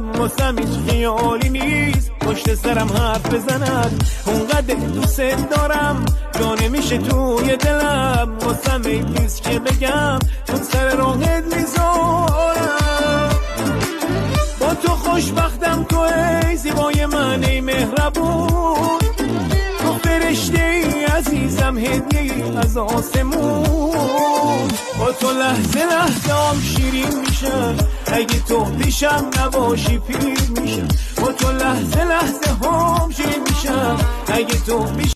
دلم واسم هیچ خیالی نیست پشت سرم حرف بزند اونقدر دوست دارم جا نمیشه توی دلم واسم نیست که بگم چون سر راهت میذارم با تو خوشبختم تو ای زیبای من ای مهربون تو فرشته ای عزیزم هدیه ای از آسمون با تو لحظه لحظه هم شیرین میشم اگه تو پیشم نباشی پیر میشم با تو لحظه لحظه هم شیرین میشم اگه تو پیشم